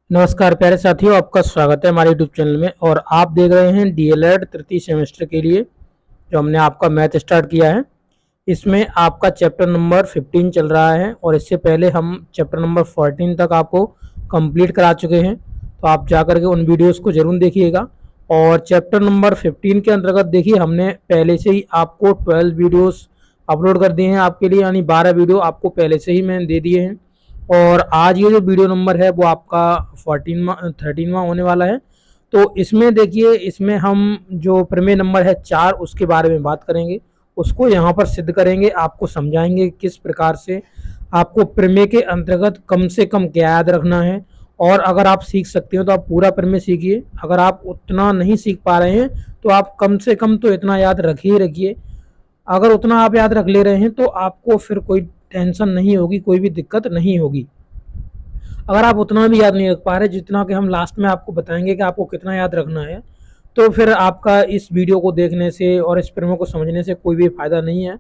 नमस्कार प्यारे साथियों, आपका स्वागत है हमारे यूट्यूब चैनल में। और आप देख रहे हैं डीएलएड तृतीय सेमेस्टर के लिए जो हमने आपका मैथ स्टार्ट किया है। इसमें आपका चैप्टर नंबर 15 चल रहा है और इससे पहले हम चैप्टर नंबर 14 तक आपको कंप्लीट करा चुके हैं। तो आप जा करके उन वीडियोस को ज़रूर देखिएगा। और चैप्टर नंबर 15 के अंतर्गत देखिए, हमने पहले से ही आपको 12 वीडियोस अपलोड कर दिए हैं आपके लिए, यानी 12 वीडियो आपको पहले से ही मैंने दे दिए हैं। और आज ये जो वीडियो नंबर है वो आपका 13वां होने वाला है। तो इसमें देखिए, इसमें हम जो प्रमेय नंबर है 4 उसके बारे में बात करेंगे, उसको यहाँ पर सिद्ध करेंगे, आपको समझाएंगे किस प्रकार से आपको प्रमेय के अंतर्गत कम से कम क्या याद रखना है। और अगर आप सीख सकते हो तो आप पूरा प्रमेय सीखिए। अगर आप उतना नहीं सीख पा रहे हैं तो आप कम से कम तो इतना याद रखिए रखिए। अगर उतना आप याद रख ले रहे हैं तो आपको फिर कोई टेंशन नहीं होगी, कोई भी दिक्कत नहीं होगी। अगर आप उतना भी याद नहीं रख पा रहे जितना कि हम लास्ट में आपको बताएंगे कि आपको कितना याद रखना है, तो फिर आपका इस वीडियो को देखने से और इस प्रमेय को समझने से कोई भी फायदा नहीं है।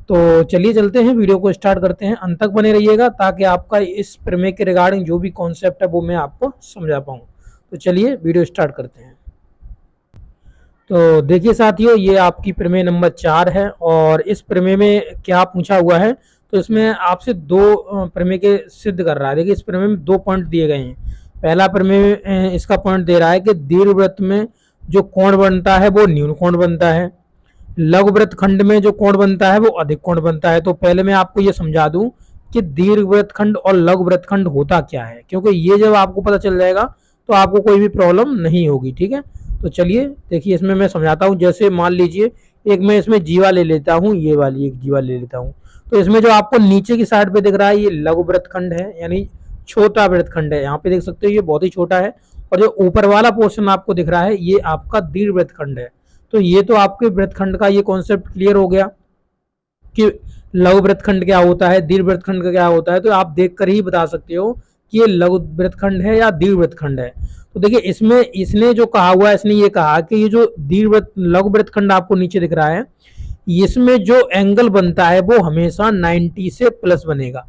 तो चलिए चलते हैं, वीडियो को स्टार्ट करते हैं। अंत तक बने रहिएगा ताकि आपका इस प्रमेय के रिगार्डिंग जो भी कॉन्सेप्ट है वो मैं आपको समझा पाऊँ। तो चलिए वीडियो स्टार्ट करते हैं। तो देखिए साथियों, ये आपकी प्रमेय नंबर 4 है और इस प्रमेय में क्या पूछा हुआ है, तो इसमें आपसे दो प्रमेय के सिद्ध कर रहा है। देखिए, इस प्रमेय में 2 पॉइंट दिए गए हैं। पहला प्रमेय इसका पॉइंट दे रहा है कि दीर्घवृत्त में जो कोण बनता है वो न्यून कोण बनता है, लघुवृत्त खंड में जो कोण बनता है वो अधिक कोण बनता है। तो पहले मैं आपको ये समझा दूं कि दीर्घवृत्त खंड और लघुवृत्त खंड होता क्या है, क्योंकि ये जब आपको पता चल जाएगा तो आपको कोई भी प्रॉब्लम नहीं होगी। ठीक है, तो चलिए देखिए, इसमें मैं समझाता हूँ। जैसे मान लीजिए, एक मैं इसमें जीवा ले लेता हूँ, ये वाली एक जीवा ले लेता हूँ। तो इसमें जो आपको नीचे की साइड पे दिख रहा है ये लघुवृत्त खंड है, यानी छोटा वृत्त खंड है। यहाँ पे देख सकते हो ये बहुत ही छोटा है। और जो ऊपर वाला पोर्शन आपको दिख रहा है ये आपका दीर्घवृत्त खंड है। तो ये तो आपके वृत्त खंड का ये कॉन्सेप्ट क्लियर हो गया कि लघु वृत्त खंड क्या होता है, दीर्घ वृत्त खंड का क्या होता है। तो आप देखकर ही बता सकते हो कि ये लघु वृत्त खंड है या दीर्घ वृत्त खंड है। तो देखिए, इसमें इसने जो कहा हुआ है, इसने ये कहा कि ये जो लघु वृत्त खंड आपको नीचे दिख रहा है, इसमें जो एंगल बनता है वो हमेशा 90 से प्लस बनेगा।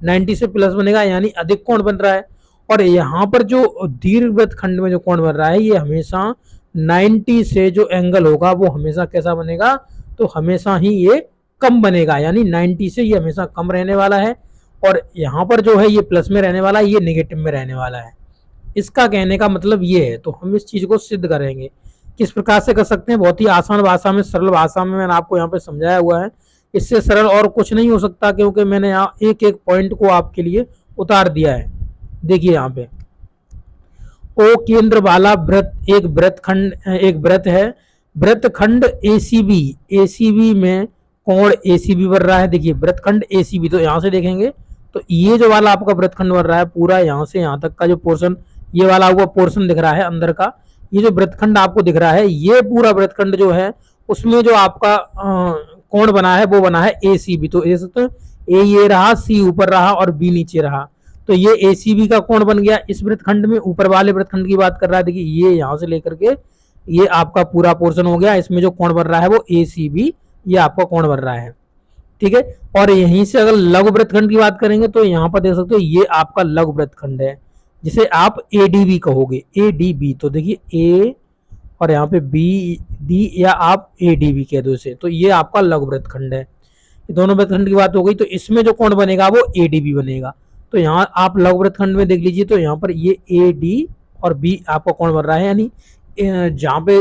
90 से प्लस बनेगा यानी अधिक कोण बन रहा है। और यहाँ पर जो दीर्घवृत्त खंड में जो कोण बन रहा है ये हमेशा 90 से जो एंगल होगा वो हमेशा कैसा बनेगा, तो हमेशा ही ये कम बनेगा, यानी 90 से ये हमेशा कम रहने वाला है। और यहाँ पर जो है ये प्लस में रहने वाला है, ये नेगेटिव में रहने वाला है। इसका कहने का मतलब ये है। तो हम इस चीज को सिद्ध करेंगे। किस प्रकार से कर सकते हैं, बहुत ही आसान भाषा में, सरल भाषा में मैंने आपको यहाँ पे समझाया हुआ है। इससे सरल और कुछ नहीं हो सकता, क्योंकि मैंने यहाँ एक एक पॉइंट को आपके लिए उतार दिया है। देखिए यहाँ पे ओ केंद्र वाला वृत्त एक वृत्त खंड, एक वृत्त है। वृत्त खंड एसीबी, एसीबी में कोण एसीबी बन रहा है। देखिए वृत्त खंड एसीबी, तो यहाँ से देखेंगे तो ये जो वाला आपका वृत्त खंड बन रहा है पूरा, यहाँ से यहाँ तक का जो पोर्शन, ये वाला आपको पोर्शन दिख रहा है अंदर का, ये जो वृत्तखंड आपको दिख रहा है, ये पूरा वृत्तखंड जो है उसमें जो आपका कोण बना है वो बना है एसीबी। तो ए ये रहा, सी ऊपर रहा और बी नीचे रहा। तो ये एसीबी का कोण बन गया इस वृत्तखंड में। ऊपर वाले वृत्तखंड की बात कर रहा है, देखिए ये यहाँ से लेकर के ये आपका पूरा पोर्शन हो गया। इसमें जो कोण बन रहा है वो एसीबी, ये आपका कोण बन रहा है। ठीक है, और यहीं से अगर लघु वृत्तखंड की बात करेंगे तो यहाँ पर देख सकते हो ये आपका लघु वृत्तखंड है, जिसे आप एडीबी कहोगे, एडीबी। तो देखिए ए और यहाँ पे बी डी, या आप एडीबी कह दो इसे। तो ये आपका लघु वृत्तखंड है। ये दोनों वृत्तखंड की बात हो गई। तो इसमें जो कोण बनेगा वो एडीबी बनेगा। तो यहाँ आप लघु वृत्तखंड में देख लीजिए, तो यहाँ पर ये ए डी और बी आपका कोण बन रहा है, यानी जहाँ पे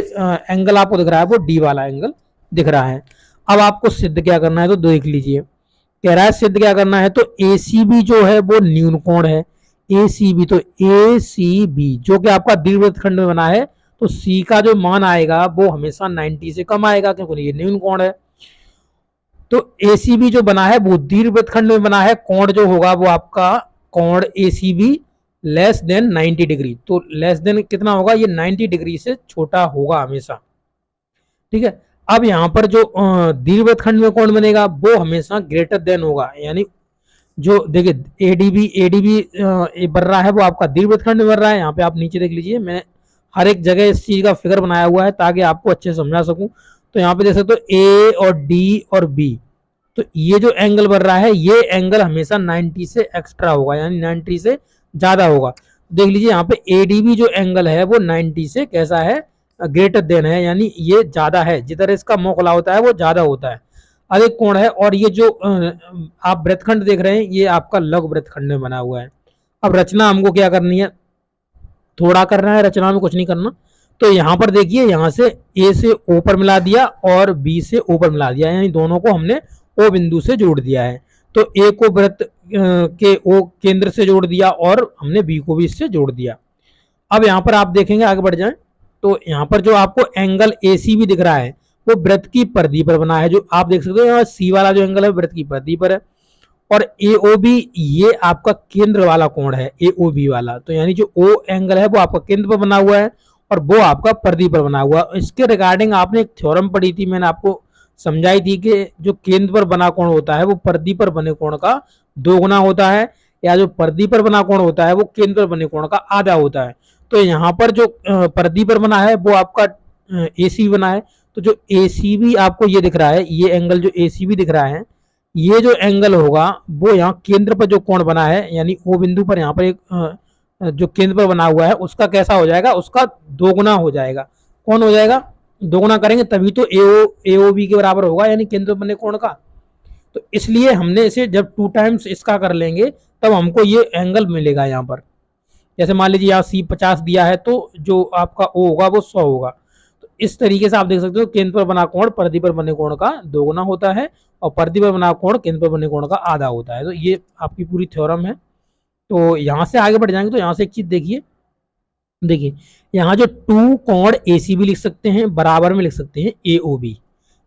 एंगल आपको दिख रहा है वो डी वाला एंगल दिख रहा है। अब आपको सिद्ध क्या करना है, तो देख लीजिए, कह रहा है सिद्ध क्या करना है। तो एसीबी जो है वो न्यून कोण है। एसीबी, तो एसीबी जो कि आपका दीर्घवृत्त खंड में बना है, तो सी का जो मान आएगा वो हमेशा 90 से कम आएगा, क्योंकि ये न्यून कोण है। तो एसीबी जो बना है वो दीर्घवृत्त खंड में बना है। कोण जो होगा वो आपका कोण एसीबी लेस देन 90 डिग्री। तो लेस देन कितना होगा, ये 90 डिग्री से छोटा होगा हमेशा। ठीक है, अब यहाँ पर जो दीर्घवृत्त खंड में कोण बनेगा वो हमेशा ग्रेटर देन होगा, यानी जो देखिए एडीबी, एडीबी बन रहा है वो आपका दीर्घवृत्त खंड में बन रहा है। यहाँ पे आप नीचे देख लीजिए, मैं हर एक जगह इस चीज का फिगर बनाया हुआ है ताकि आपको अच्छे से समझा सकूं। तो यहाँ पे देख सकते हो ए और डी और बी, तो ये जो एंगल बन रहा है ये एंगल हमेशा 90 से एक्स्ट्रा होगा, यानी 90 से ज्यादा होगा। देख लीजिए यहाँ पे एडीबी जो एंगल है वो 90 से कैसा है, ग्रेटर देन है, यानी ये ज्यादा है, जिधर इसका मोखला होता है वो ज्यादा होता है, अधिक कोण है। और ये जो आप वृत्तखंड देख रहे हैं ये आपका लघु वृत्तखंड में बना हुआ है। अब रचना हमको क्या करनी है, थोड़ा करना है, रचना में कुछ नहीं करना। तो यहाँ पर देखिए, यहाँ से ए से ओ पर मिला दिया और बी से ओ पर मिला दिया, यानी दोनों को हमने ओ बिंदु से जोड़ दिया है। तो ए को वृत्त के ओ केंद्र से जोड़ दिया और हमने बी को भी इससे जोड़ दिया। अब यहाँ पर आप देखेंगे, आगे बढ़ जाएं, तो यहाँ पर जो आपको एंगल ए सी भी दिख रहा है वो वृत्त की परिधि पर बना है, जो आप देख सकते हो यहाँ सी वाला जो एंगल है वृत्त की परिधि पर है। और AOB ये आपका केंद्र वाला कोण है, AOB वाला, तो यानी जो O एंगल है वो आपका केंद्र पर बना हुआ है और वो आपका परिधि पर बना हुआ है। इसके रिगार्डिंग आपने एक थ्योरम पढ़ी थी, मैंने आपको समझाई थी कि जो केंद्र पर बना कोण होता है वो परिधि पर बने कोण का 2 गुना होता है, या जो परिधि पर बना कोण होता है वो केंद्र पर बने कोण का आधा होता है। तो यहाँ पर जो परिधि पर बना है वो आपका AC बना है। तो जो ACB आपको ये दिख रहा है, ये एंगल जो ACB दिख रहा है, ये जो एंगल होगा वो यहाँ केंद्र पर जो कोण बना है, यानी ओ बिंदु पर यहाँ पर एक जो केंद्र पर बना हुआ है उसका कैसा हो जाएगा, उसका 2 गुना हो जाएगा। कौन हो जाएगा, 2 गुना करेंगे तभी तो AOB के बराबर होगा, यानी केंद्र पर बने कोण का। तो इसलिए हमने इसे जब 2 टाइम्स इसका कर लेंगे तब हमको ये एंगल मिलेगा। यहाँ पर जैसे मान लीजिए यहाँ C 50 दिया है तो जो आपका O होगा वो 100 होगा। तो इस तरीके से आप देख सकते हो केंद्र पर बना कोण परिधि पर बने कोण का 2 गुना होता है और परिधि पर बना कोण केंद्र पर बने कोण का आधा होता है। तो ये आपकी पूरी थ्योरम है। तो यहाँ से आगे बढ़ जाएंगे तो यहाँ से एक चीज देखिए, देखिए यहाँ जो 2 कोण ACB लिख सकते हैं, बराबर में लिख सकते हैं AOB।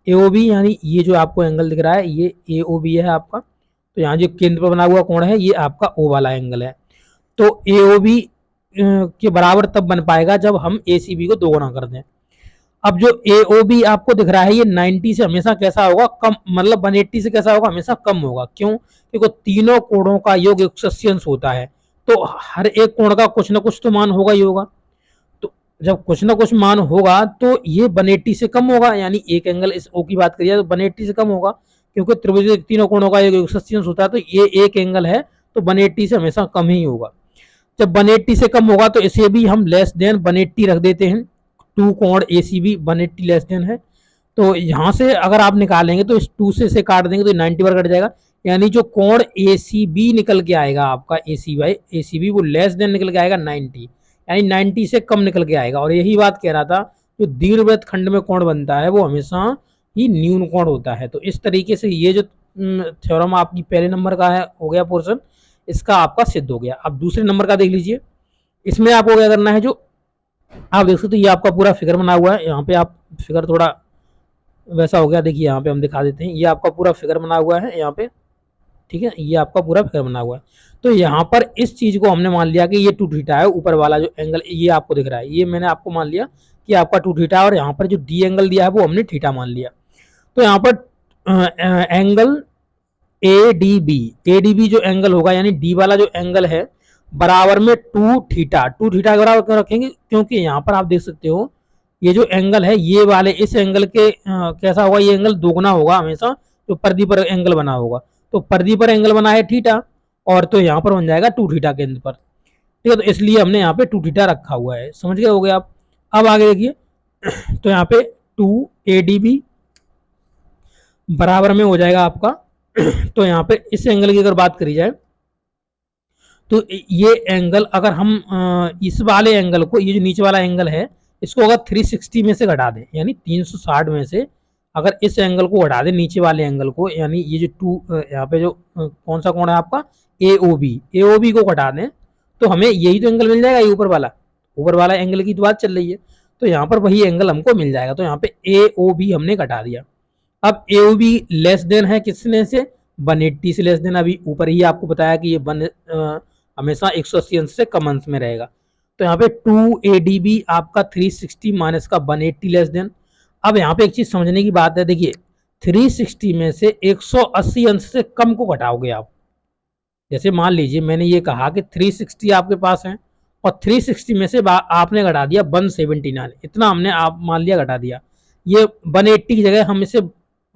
AOB यानी ये जो आपको एंगल दिख रहा है ये AOB है आपका। तो यहाँ जो केंद्र पर बना हुआ कोण है ये आपका O वाला एंगल है। तो AOB के बराबर तब बन पाएगा जब हम ACB को 2 गुना कर दें। अब जो AOB आपको दिख रहा है ये 90 से हमेशा कैसा होगा, कम, मतलब 180 से कैसा होगा, हमेशा कम होगा। क्यों, क्योंकि तीनों कोणों का योग 180 अंश होता है, तो हर एक कोण का कुछ ना कुछ तो मान होगा ही होगा। तो जब कुछ ना कुछ मान होगा तो ये 180 से कम होगा, यानी एक एंगल इस O की बात करिए तो 180 से कम होगा, क्योंकि त्रिभुज के तीनों कोणों का योग 180 अंश होता है। तो ये एक एंगल है तो 180 से हमेशा कम ही होगा। जब 180 से कम होगा तो इसे भी हम लेस देन 180 रख देते हैं। 2 कोण ACB 180 लेस देन है। तो यहाँ से अगर आप निकालेंगे तो इस 2 से इसे काट देंगे तो 90 पर कट जाएगा, यानी जो कोण ACB निकल के आएगा आपका ACB वो लेस देन निकल के आएगा 90, यानी 90 से कम निकल के आएगा। और यही बात कह रहा था, जो दीर्घवृत्त खंड में कोण बनता है वो हमेशा ही न्यून कोण होता है। तो इस तरीके से ये जो थ्योरम आपकी पहले नंबर का है हो गया पोर्शन, इसका आपका सिद्ध हो गया। अब दूसरे नंबर का देख लीजिए, इसमें आपको क्या करना है, जो आप देख सकते हो ये आपका पूरा फिगर बना हुआ है। यहाँ पे आप फिगर थोड़ा वैसा हो गया, देखिए यहाँ पे हम दिखा देते हैं, ये आपका पूरा फिगर बना हुआ है यहाँ पे, ठीक है, ये आपका पूरा फिगर बना हुआ है। तो यहाँ पर इस चीज को हमने मान लिया कि ये 2 थीटा है, ऊपर वाला जो एंगल ये आपको दिख रहा है ये मैंने आपको मान लिया कि आपका 2 थीटा, और यहाँ पर जो डी एंगल दिया है वो हमने थीटा मान लिया। तो यहाँ पर एंगल ADB जो एंगल होगा, यानी डी वाला जो एंगल है बराबर में 2 थीटा के बराबर क्यों रखेंगे, क्योंकि यहाँ पर आप देख सकते हो ये जो एंगल है ये वाले इस एंगल के कैसा होगा, ये एंगल 2 गुना होगा हमेशा, जो परिधि पर एंगल बना होगा। तो परिधि पर एंगल बना है थीटा, और तो यहाँ पर बन जाएगा 2 थीटा केंद्र पर, ठीक है। तो इसलिए हमने यहाँ पे 2 थीटा रखा हुआ है, समझ गए हो गए आप। अब आगे देखिए, तो यहाँ पे 2 ADB बराबर में हो जाएगा आपका तो यहाँ पे इस एंगल की अगर बात करी जाए तो ये एंगल अगर हम इस वाले एंगल को, ये जो नीचे वाला एंगल है इसको अगर 360 में से घटा दें, यानी 360 में से अगर इस एंगल को घटा दें नीचे वाले एंगल को, यानी ये जो 2 यहाँ पे जो कौन सा कोण है आपका AOB को घटा दें तो हमें यही तो एंगल मिल जाएगा, ये ऊपर वाला एंगल की तो बात चल रही है। तो यहाँ पर वही एंगल हमको मिल जाएगा। तो यहाँ पे AOB हमने घटा दिया। अब AOB लेस देन है किसने से, 180 से लेस देन। अभी ऊपर ही आपको बताया कि ये हमेशा 180 अंश से कम अंश में रहेगा। तो यहाँ पे 2 ADB आपका 360 माइनस का 180 लेस देन। अब यहाँ पे एक चीज समझने की बात है, देखिए 360 में से 180 अंश से कम को घटाओगे आप। जैसे मान लीजिए मैंने ये कहा कि 360 आपके पास है और 360 में से आपने घटा दिया 179, इतना हमने आप मान लिया घटा दिया। ये 180 की जगह हम इसे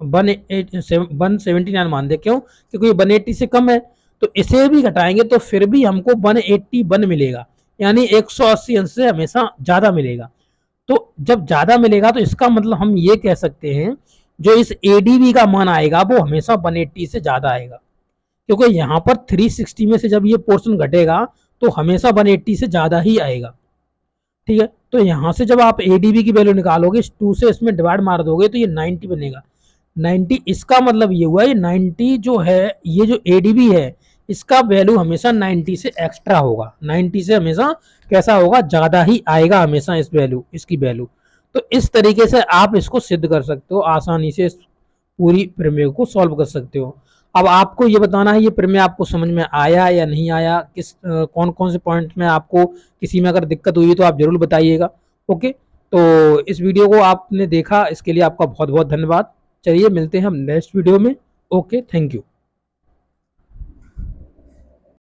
179 मान दे, क्यों, क्योंकि ये 180 से कम है। तो इसे भी घटाएंगे तो फिर भी हमको 181 मिलेगा, यानी 180 अंश से हमेशा ज़्यादा मिलेगा। तो जब ज़्यादा मिलेगा तो इसका मतलब हम ये कह सकते हैं जो इस एडीबी का मान आएगा वो हमेशा 180 से ज़्यादा आएगा, क्योंकि यहाँ पर 360 में से जब ये पोर्शन घटेगा तो हमेशा 180 से ज़्यादा ही आएगा। ठीक है, तो यहाँ से जब आप एडीबी की वैल्यू निकालोगे, 2 से इसमें डिवाइड मार दोगे तो ये 90 बनेगा। 90, इसका मतलब ये हुआ ये 90 जो है, ये जो एडीबी है इसका वैल्यू हमेशा 90 से एक्स्ट्रा होगा, 90 से हमेशा कैसा होगा, ज़्यादा ही आएगा हमेशा इस वैल्यू, इसकी वैल्यू। तो इस तरीके से आप इसको सिद्ध कर सकते हो, आसानी से इस पूरी प्रमेय को सॉल्व कर सकते हो। अब आपको ये बताना है ये प्रमेय आपको समझ में आया या नहीं आया, कौन कौन से पॉइंट में आपको किसी में अगर दिक्कत हुई तो आप जरूर बताइएगा। ओके, तो इस वीडियो को आपने देखा इसके लिए आपका बहुत बहुत धन्यवाद। चलिए मिलते हैं हम नेक्स्ट वीडियो में। Okay, thank you.